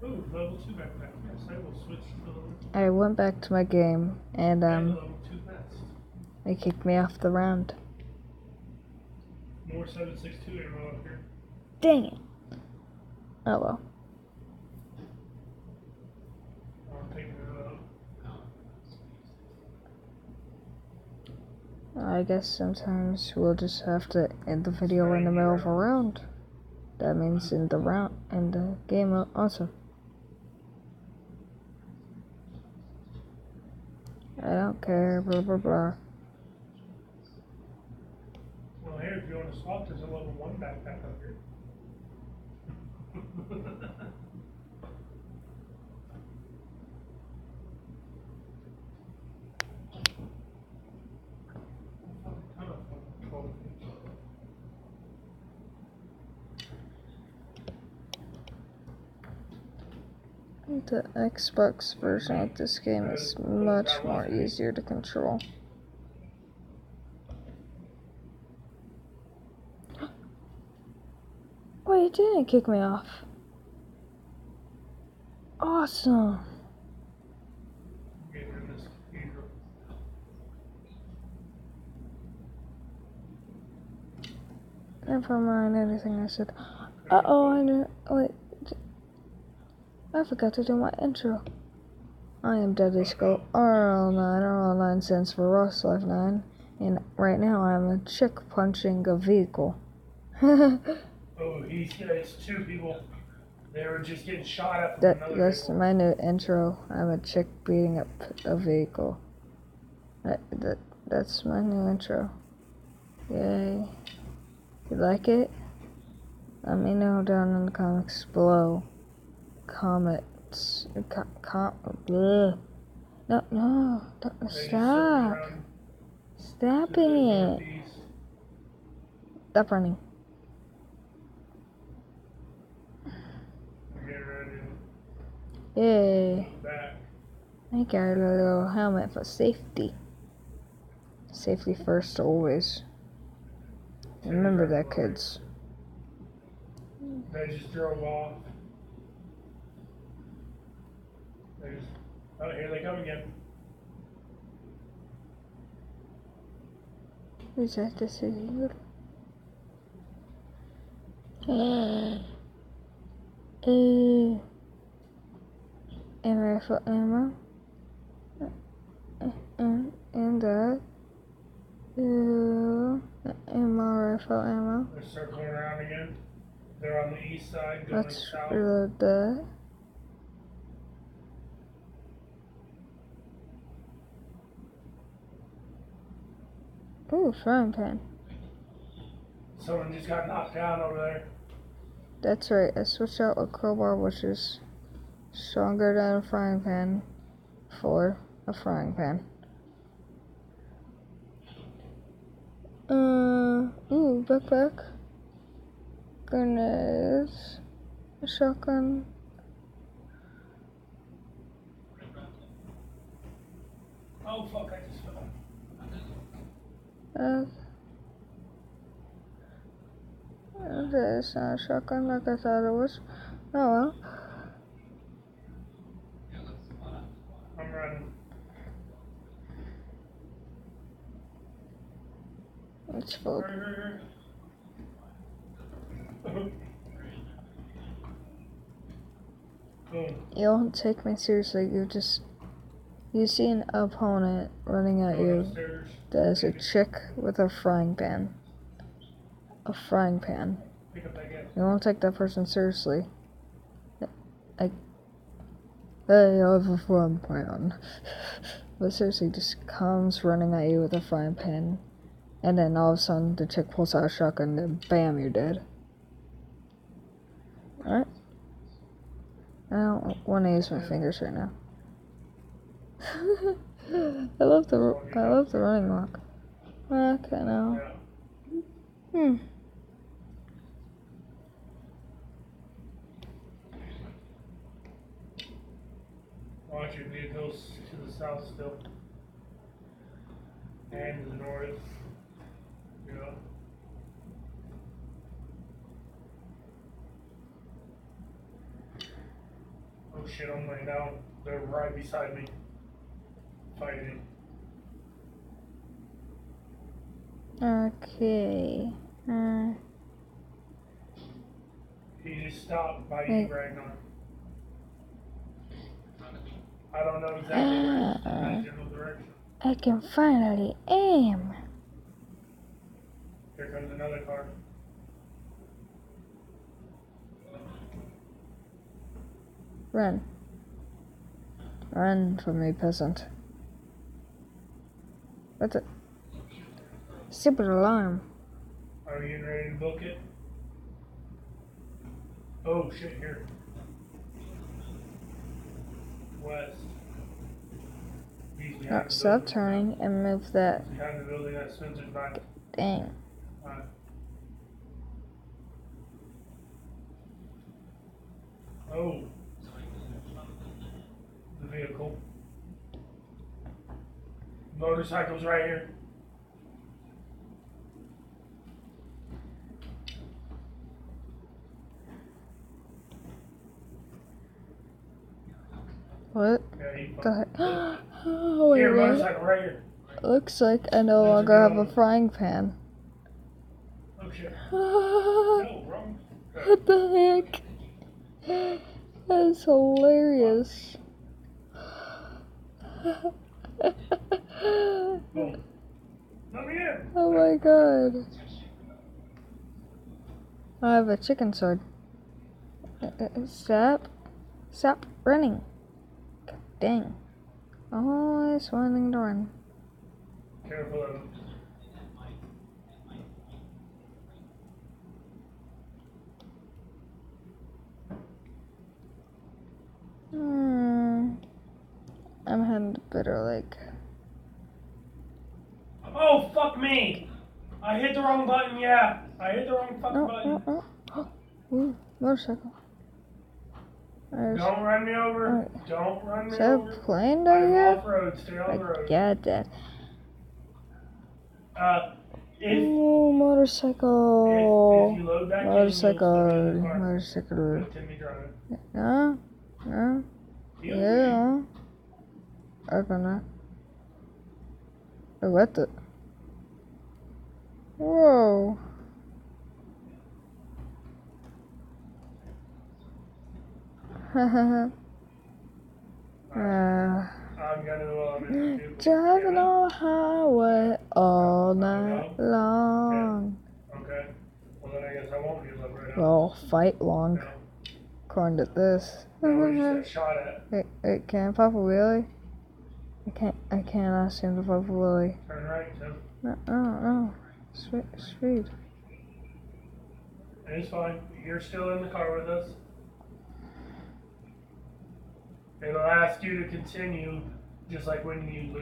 Ooh, level 2 backpack. Yes, I will switch to I went back to my game and level 2 vest. they kicked me off the round. More 7.62 ammo up here. Dang it. Oh well. I'm taking it up. I guess sometimes we'll just have to end the video in the middle of a round. That means in the game also. I don't care, blah blah blah. Well, here, if you want to swap, there's a level 1 backpack up here. The Xbox version of this game is much more easier to control. Wait, it didn't kick me off. Awesome. Never mind anything I said. I know. Wait. I forgot to do my intro. I am Deadly Skull RL9. RL9 stands for Ross Life 9. And right now I'm a chick punching a vehicle. Oh, it's 2 people. They were just getting shot at from another That's vehicle. my new intro. I'm a chick beating up a vehicle. That's my new intro. Yay. You like it? Let me know down in the comments below. Comments. Bleh. No. Stop. Stop it. Stop running. Yay. I got a little helmet for safety. Safety first always. Remember that, kids. They just drove off. Oh, here they come again. Is that the city? And rifle ammo. And that. And more rifle ammo. They're circling around again. They're on the east side going Let's south. reload that. Ooh, frying pan. Someone just got knocked down over there. That's right, I switched out a crowbar, which is stronger than a frying pan, for a frying pan. Ooh, backpack. Grenades. A shotgun. Oh, fuck, I just fell. Okay, it's not a shotgun like I thought it was. Oh well. I'm running. It's full. You don't take me seriously, you see an opponent running at you that is a chick with a frying pan. A frying pan. You won't take that person seriously. Hey, I have a frying pan. But seriously, just comes running at you with a frying pan, and then all of a sudden the chick pulls out a shotgun, and bam, you're dead. Alright? I don't want to use my fingers right now. I love the running walk. Okay, now. Watch your vehicles to the south still. And to the north. Yeah. shit, I'm laying down. They're right beside me. Fighting. Okay. He just stopped by Hey. you right now. I don't know exactly where he's in that general direction. I can finally aim. Here comes another car. Run. Run from me, peasant. What's it? Stupid alarm. Are we getting ready to book it? Oh shit, here. West. He's behind No, the stop building. turning and move that. Behind the building that Spencer's back. Dang. Oh. The vehicle. Motorcycle's right here. What? Yeah, he Go ahead. Oh, wait, Here, what? motorcycle right here. Looks like I no longer have a frying pan. Oh shit. What No, wrong. the heck? That's hilarious. Boom. Let me in. Oh my god. I have a chicken sword. Stop. Stop running. God dang. Always wanting to run. Careful of him. I'm heading to Bitter Lake. Oh, fuck me! I hit the wrong button, yeah. I hit the wrong fucking button. Ooh, motorcycle. There's Don't run me over. Alright. Don't run me Is that over. a plane down I'm here? off-road. Stay on the I road. get that. If Ooh, motorcycle. if you load back Motorcycle. in, you'll still be in the car. Motorcycle. Let Timmy drive it. No? No? He'll Yeah. I'm gonna. Oh, what the? Whoa. Hahaha. I'm gonna Driving on the highway all night long. Okay. Well then I guess I won't use up right now. Well, fight long. No. According to this. No, we just got shot at. Wait, can I pop a wheelie? I can't ask him to pop a wheelie. Turn right, Tim. No. Sweet. It's fine. You're still in the car with us. It'll ask you to continue, just like when you